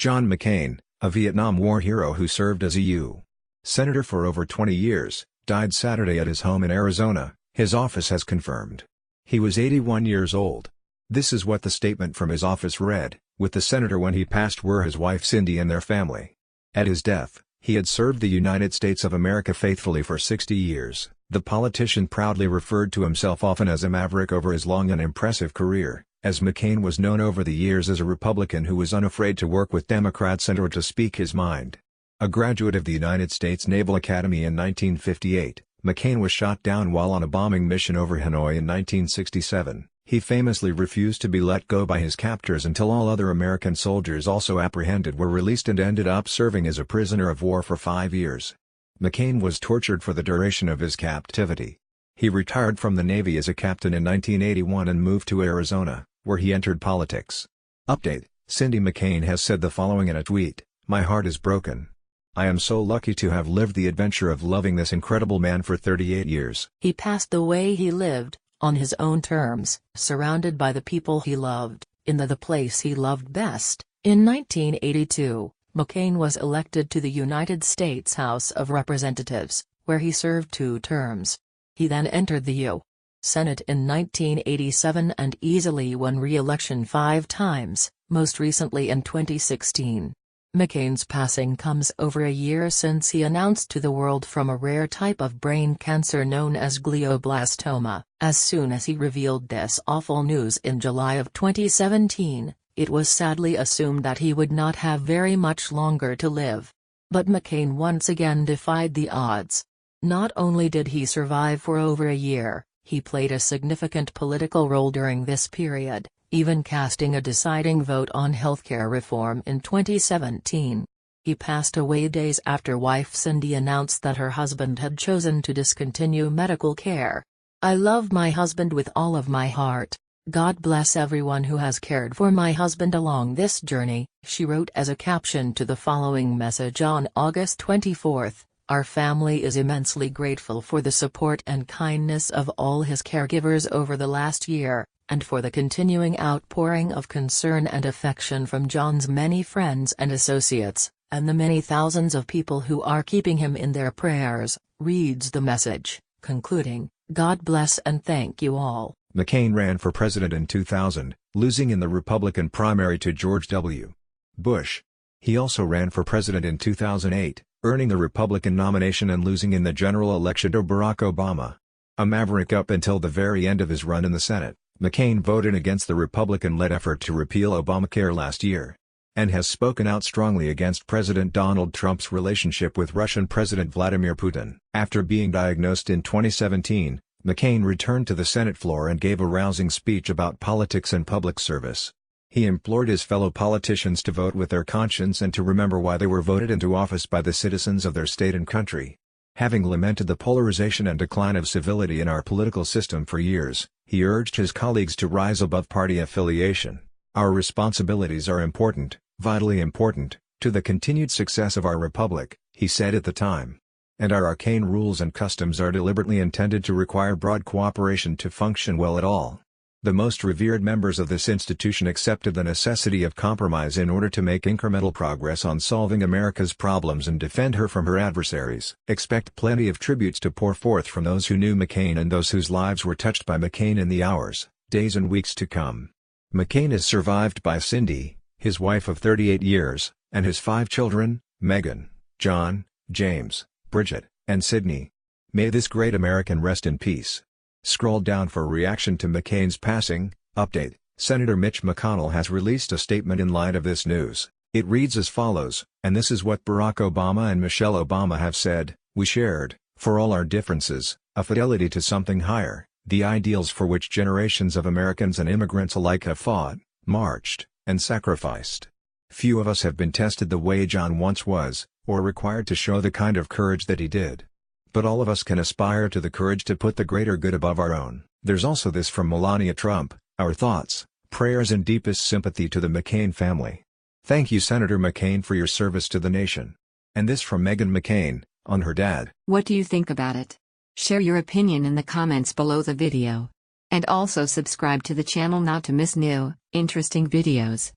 John McCain, a Vietnam War hero who served as a U.S. Senator for over 20 years, died Saturday at his home in Arizona, his office has confirmed. He was 81 years old. This is what the statement from his office read: "With the senator when he passed were his wife Cindy and their family." At his death, he had served the United States of America faithfully for 60 years. The politician proudly referred to himself often as a maverick over his long and impressive career, as McCain was known over the years as a Republican who was unafraid to work with Democrats and or to speak his mind. A graduate of the United States Naval Academy in 1958, McCain was shot down while on a bombing mission over Hanoi in 1967. He famously refused to be let go by his captors until all other American soldiers also apprehended were released and ended up serving as a prisoner of war for 5 years. McCain was tortured for the duration of his captivity. He retired from the Navy as a captain in 1981 and moved to Arizona, where he entered politics. Update: Cindy McCain has said the following in a tweet: "My heart is broken. I am so lucky to have lived the adventure of loving this incredible man for 38 years. He passed the way he lived, on his own terms, surrounded by the people he loved, in the place he loved best." In 1982, McCain was elected to the United States House of Representatives, where he served 2 terms. He then entered the U.S. Senate in 1987 and easily won re-election 5 times, most recently in 2016. McCain's passing comes over a year since he announced to the world from a rare type of brain cancer known as glioblastoma. As soon as he revealed this awful news in July of 2017, it was sadly assumed that he would not have very much longer to live. But McCain once again defied the odds. Not only did he survive for over a year, he played a significant political role during this period, even casting a deciding vote on healthcare reform in 2017. He passed away days after wife Cindy announced that her husband had chosen to discontinue medical care. "I love my husband with all of my heart. God bless everyone who has cared for my husband along this journey," she wrote as a caption to the following message on August 24. "Our family is immensely grateful for the support and kindness of all his caregivers over the last year, and for the continuing outpouring of concern and affection from John's many friends and associates, and the many thousands of people who are keeping him in their prayers," reads the message, concluding, "God bless and thank you all." McCain ran for president in 2000, losing in the Republican primary to George W. Bush. He also ran for president in 2008, earning the Republican nomination and losing in the general election to Barack Obama. A maverick up until the very end of his run in the Senate, McCain voted against the Republican-led effort to repeal Obamacare last year, and has spoken out strongly against President Donald Trump's relationship with Russian President Vladimir Putin. After being diagnosed in 2017, McCain returned to the Senate floor and gave a rousing speech about politics and public service. He implored his fellow politicians to vote with their conscience and to remember why they were voted into office by the citizens of their state and country. Having lamented the polarization and decline of civility in our political system for years, he urged his colleagues to rise above party affiliation. "Our responsibilities are important, vitally important, to the continued success of our republic," he said at the time. "And our arcane rules and customs are deliberately intended to require broad cooperation to function well at all." The most revered members of this institution accepted the necessity of compromise in order to make incremental progress on solving America's problems and defend her from her adversaries. Expect plenty of tributes to pour forth from those who knew McCain and those whose lives were touched by McCain in the hours, days and weeks to come. McCain is survived by Cindy, his wife of 38 years, and his 5 children, Megan, John, James, Bridget, and Sydney. May this great American rest in peace. Scroll down for reaction to McCain's passing. Update: Senator Mitch McConnell has released a statement in light of this news. It reads as follows, and this is what Barack Obama and Michelle Obama have said: "We shared, for all our differences, a fidelity to something higher, the ideals for which generations of Americans and immigrants alike have fought, marched, and sacrificed. Few of us have been tested the way John once was, or required to show the kind of courage that he did. But all of us can aspire to the courage to put the greater good above our own." There's also this from Melania Trump: "Our thoughts, prayers and deepest sympathy to the McCain family. Thank you Senator McCain for your service to the nation." And this from Meghan McCain, on her dad: "What do you think about it? Share your opinion in the comments below the video. And also subscribe to the channel not to miss new, interesting videos."